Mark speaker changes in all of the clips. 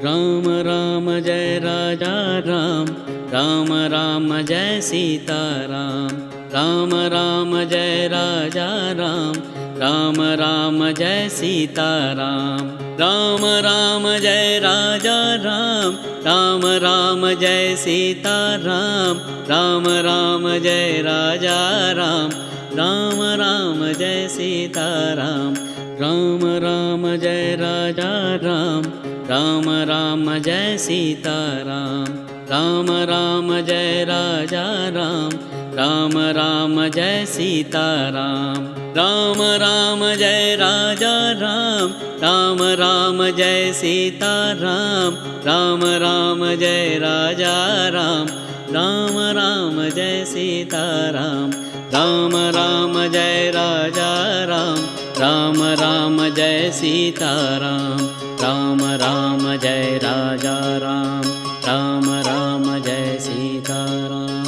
Speaker 1: Ram Ram Jai Raja Ram, Ram Ram Jai Sita Ram, Ram Ram Jai Raja Ram, Ram Ram Jai Sita Ram, Ram Ram Jai Raja Ram, Ram Ram Jai Sita Ram, Ram Ram Jai Raja Ram, Ram Ram Jai Sita Ram, Ram Ram Jai Raja Ram, Ram Ram Jai Sita Ram, Ram Ram Jai Raja Ram, Ram Ram Jai Sita Ram, Ram Ram Jai Raja Ram, Ram Ram Jai Sita Ram, Ram Ram Jai Raja Ram, Ram Ram Jai Sita Ram, Ram Ram Jai Raja Ram, Ram Ram Jai Sita Ram, Ram Ram Jai Raja Ram, Ram Ram Jai Sita Ram.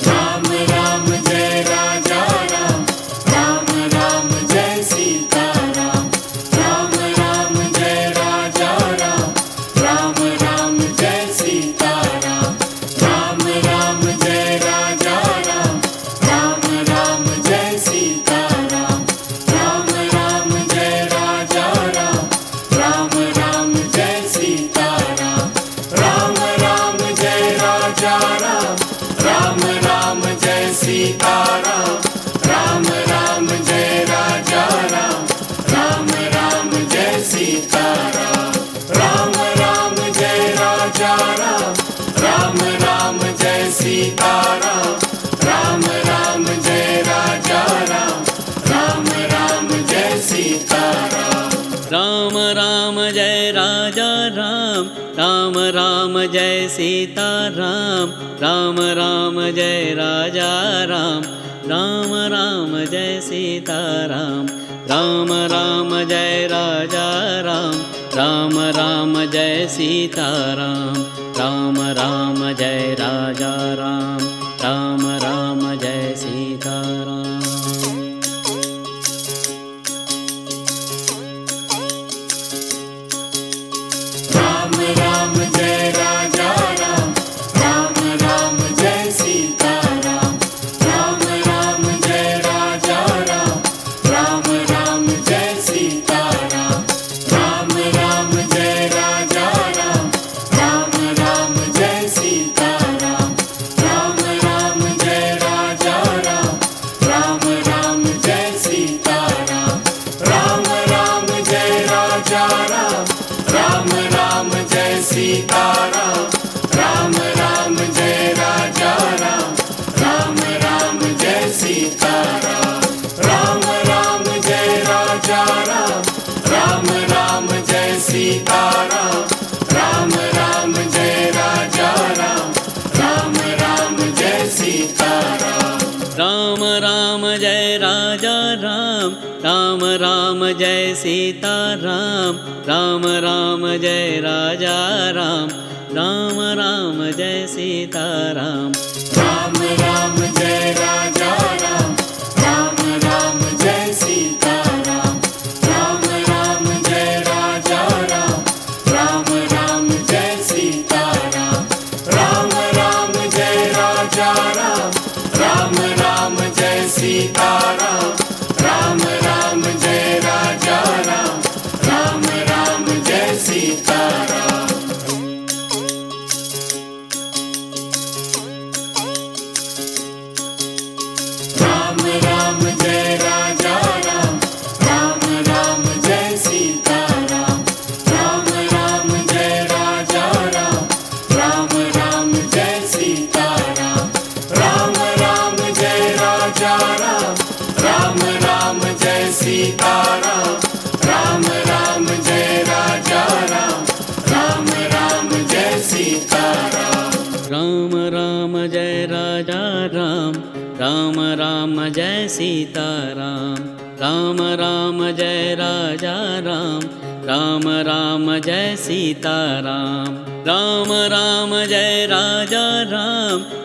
Speaker 2: Ram Ram Jai Raja Ram, Ram Ram Jai Sita Ram, Ram Ram Jai Raja Ram, Ram Ram Jai Sita Ram, Ram Ram Jai Raja Ram, Ram Ram Jai Sita Ram, Ram Ram Jai Raja Ram, Ram Ram Jai Sita Ram, Ram Ram Jai Raja Ram, Ram Ram Jai Sita Ram, Ram Ram Jai Raja Ram, Ram Ram Jai Sita Ram, Ram Ram Jai Raja Ram, Ram Ram Jai Sita Ram, Ram Ram Jai Raja Ram, Ram Ram Jai Sita Ram.
Speaker 1: Ram Ram Jai Raja Ram, Ram Ram Jai Sita Ram, Ram Ram Jai Raja Ram, Ram Ram Jai Sita Ram, Ram Ram Jai Raja Ram, Ram Ram Jai Sita Ram, Ram Ram Jai Raja Ram, Ram Ram Jai Sita Ram.
Speaker 2: Ram Ram Jai Raja Ram, Ram Ram Jai Sita Ram, Ram Ram Jai Raja Ram, Ram Ram Jai Sita Ram, Ram Ram Jai Raja Ram, Ram Ram Jai Sita Ram, Ram Ram Jai Raja Ram, Ram Ram Jai Sita Ram, Ram Ram Jai Raja Ram, Ram Ram Jai Sita Ram, Ram Ram Jai Raja Ram, Ram Ram Jai Sita Ram, Ram Ram Jai Raja Ram, Ram Ram Jai Sita Ram, Ram Ram Jai Raja Ram, Ram Ram Jai Sita Ram.
Speaker 1: Ram Ram Jai Raja Ram, Ram Ram Jai Sita Ram, Ram Ram Jai Raja Ram, Ram Ram Jai Sita Ram,
Speaker 2: Ram Ram Jai Raja Ram, Ram Ram Jai Sita Ram, Ram Ram Jai Raja Ram, Ram Ram Jai Sita Ram, Ram Ram Jai Raja Ram, Ram Ram Jai Sita Ram, Ram Ram Jai Raja Ram, Ram Ram Jai Sita Ram. Ram Ram Jai Raja Ram, Ram Ram Jai Sita Ram, Ram Ram Jai Raja Ram, Ram Ram Jai Sita Ram, Ram Ram Jai Raja Ram, Ram Ram Jai Sita Ram, Ram Ram Jai Raja Ram, Ram Ram Jai Sita Ram.
Speaker 1: Ram Ram Jai Raja Ram, Ram Ram Jai Sita Ram, Ram Ram Jai Raja Ram, Ram Ram Jai Sita Ram, Ram Ram Jai Raja Ram,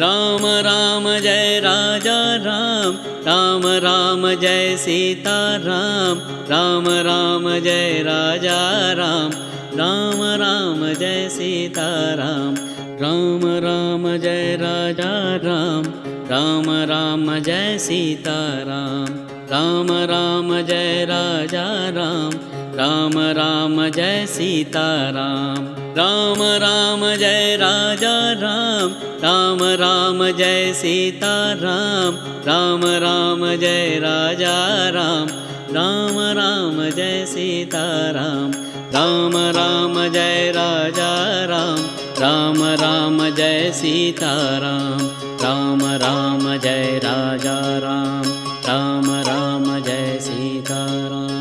Speaker 1: Ram Ram Jai Raja Ram, Ram Ram Jai Sita Ram, Ram Ram Jai Raja Ram, Ram Ram Jai Sita Ram, Ram Ram Jai Raja Ram, Ram Ram Jai Sita Ram, Ram Ram Jai Raja Ram, Ram Ram Jai Sita Ram, Ram Ram Jai Raja Ram, Ram Ram Jai Sita Ram, Ram Ram Jai Raja Ram, Ram Ram Jai Sita Ram, Ram Ram Jai Raja Ram, Ram Ram Jai Sita Ram, Ram Ram Jai Raja Ram, Ram Ram Jai Sita Ram.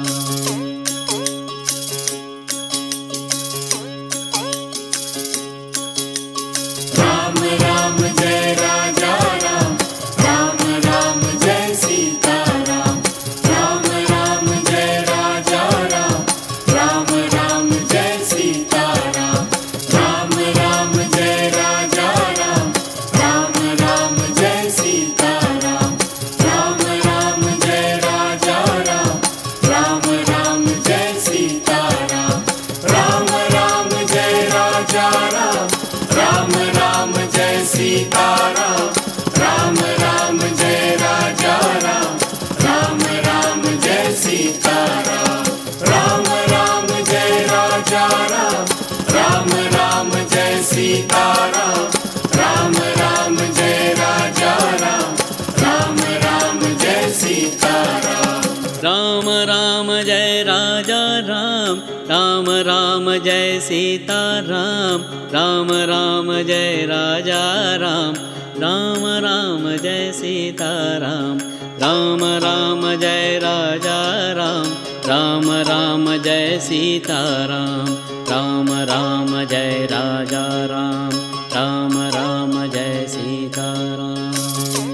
Speaker 2: Ram Ram Jai Raja Ram, Ram Ram Jai Sita Ram, Ram Ram Jai Raja Ram, Ram Ram Jai Sita Ram, Ram Ram Jai Raja Ram, Ram Ram Jai Sita Ram, Ram Ram Jai Raja Ram, Ram Ram Jai Sita Ram, Ram Ram Jai Raja Ram, Ram Ram Jai Sita Ram, Ram Ram Jai Raja Ram, Ram Ram Jai Sita Ram, Ram Ram Jai Raja Ram, Ram Ram Jai Sita Ram, Ram Ram Jai Raja Ram, Ram Ram Jai Sita Ram.
Speaker 1: Ram Ram Jai Raja Ram, Ram Ram Jai Sita Ram, Ram Ram Jai Raja Ram, Ram Ram Jai Sita Ram, Ram Ram Jai Raja Ram, Ram Ram Jai Sita Ram, Ram Ram Jai Raja Ram, Ram Ram Jai Sita Ram.